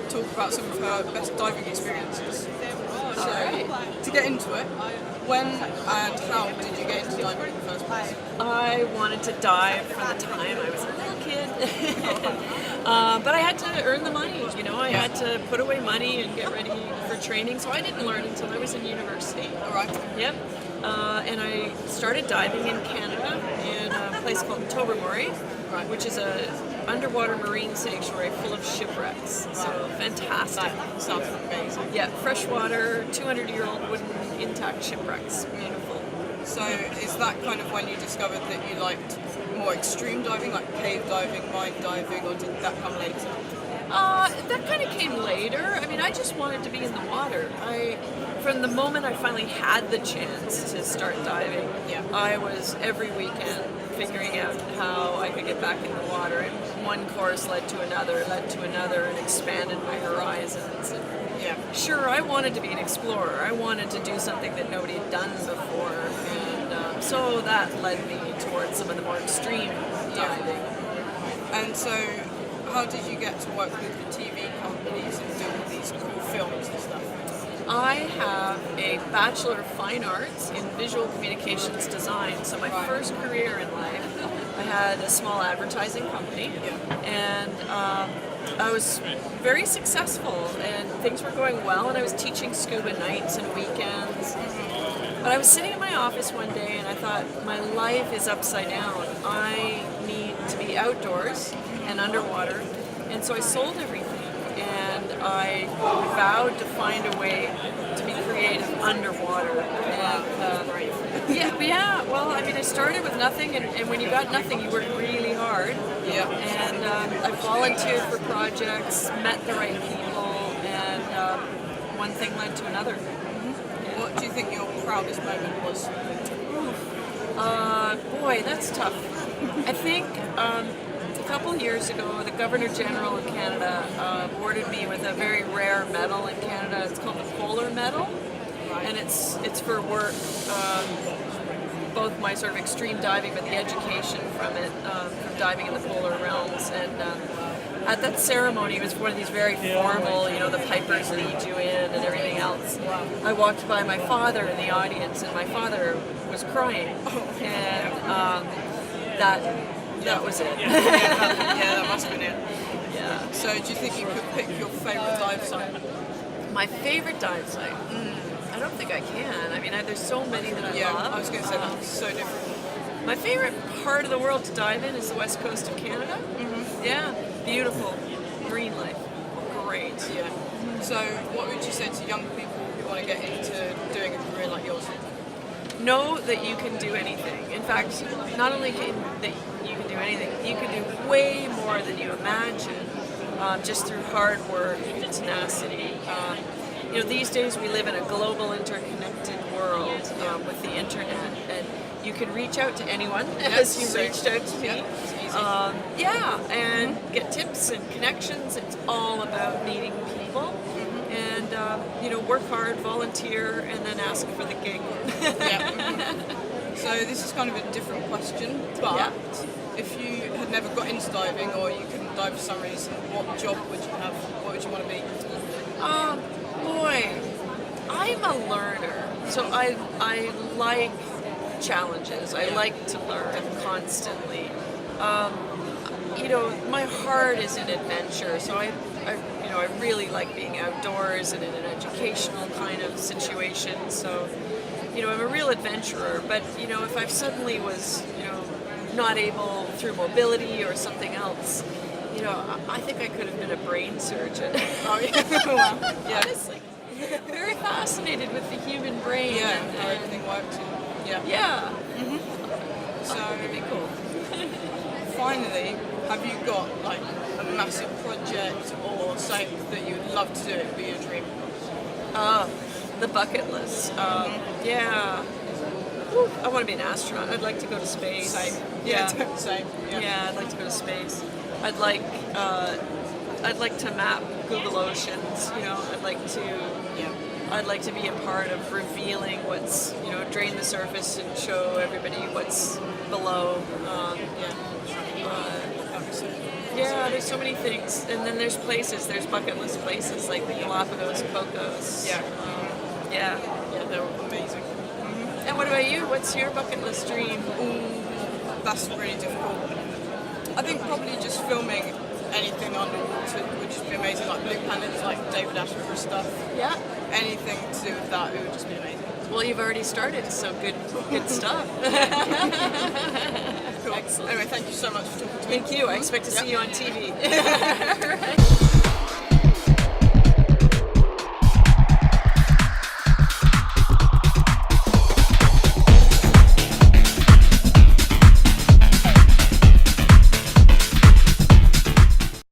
talk about some of her best diving experiences. So, Alright. to get into it, when and how did you get into diving in the first place? I wanted to dive from the time I was a little kid, but I had to earn the money. You know, I had to put away money and get ready for training. So I didn't learn until I was in university. All right. Yep. And I started diving in Canada in a place called Tobermory, which is a underwater marine sanctuary full of shipwrecks. So fantastic. That sounds amazing. Yeah, freshwater, 200-year-old wooden intact shipwrecks. Beautiful. So, is that kind of when you discovered that you liked more extreme diving, like cave diving, mine diving, or did that come later? That kind of came later. I mean, I just wanted to be in the water. From the moment I finally had the chance to start diving, I was every weekend figuring out how I could get back in the water. And one course led to another, and expanded my horizons. And sure, I wanted to be an explorer. I wanted to do something that nobody had done before. And so that led me towards some of the more extreme diving. And so, how did you get to work with the TV companies and do all these cool films and stuff? I have a Bachelor of Fine Arts in Visual Communications Design. So my first career in life, I had a small advertising company, and I was very successful, and things were going well, and I was teaching scuba nights and weekends. But I was sitting in my office one day, and I thought, my life is upside down. I need to be outdoors and underwater, and so I sold everything. And I vowed to find a way to be creative underwater. And well, I mean, I started with nothing, and when you got nothing, you work really hard. Yeah. And I volunteered for projects, met the right people, and one thing led to another. What do you think your proudest moment was? Boy, that's tough. I think a couple years ago, the Governor General of Canada awarded me with a very rare medal in Canada. It's called the Polar Medal, and it's for work, both my sort of extreme diving, but the education from it, from diving in the polar realms. And at that ceremony, it was one of these very formal, you know, the pipers lead you in and everything else. I walked by my father in the audience, and my father was crying, and that was it. That must have been it. Yeah. So, do you think you could pick your favourite dive site? My favorite dive site? I don't think I can. I mean, there's so many that I love. I was going to say that's so different. My favorite part of the world to dive in is the west coast of Canada. Yeah, beautiful. Marine life. Great. Yeah. So, what would you say to young people who want to get into doing a career like yours? Know that you can do anything. In fact, not only that you can do anything, you can do way more than you imagine, just through hard work and tenacity. You know, these days we live in a global, interconnected world with the internet, and you can reach out to anyone, as you reached out to me. It's easy. And get tips and connections. It's all about meeting people. And, you know, work hard, volunteer, and then ask for the gig. So this is kind of a different question, but if you had never got into diving, or you couldn't dive for some reason, what job would you have? What would you want to be? Boy, I'm a learner, so I like challenges. I like to learn constantly. You know, my heart is in adventure, so I really like being outdoors and in an educational kind of situation. So, you know, I'm a real adventurer. But you know, if I suddenly was, you know, not able through mobility or something else, you know, I think I could have been a brain surgeon. Honestly, very fascinated with the human brain. And how everything works. So it'd be cool. Finally, have you got like a massive project or something that you would love to do? It would be your dream. The bucket list. I want to be an astronaut. I'd like to go to space. Same. Same. Yeah, I'd like to go to space. I'd like to map Google Oceans. You know, I'd like to be a part of revealing what's, you know, drain the surface and show everybody what's below. Yeah, there's so many things. And then there's places, there's bucket list places like the Galapagos, Cocos. Yeah. Yeah. Yeah, they're amazing. And what about you? What's your bucket list dream? That's really difficult. I think probably just filming anything underwater would just be amazing, like Blue Planets, like David Attenborough stuff. Yeah. Anything to do with that, it would just be amazing. Well, you've already started, so good stuff. Cool. Excellent. Anyway, thank you so much for talking to me. Thank you. I expect to see you on TV. Right.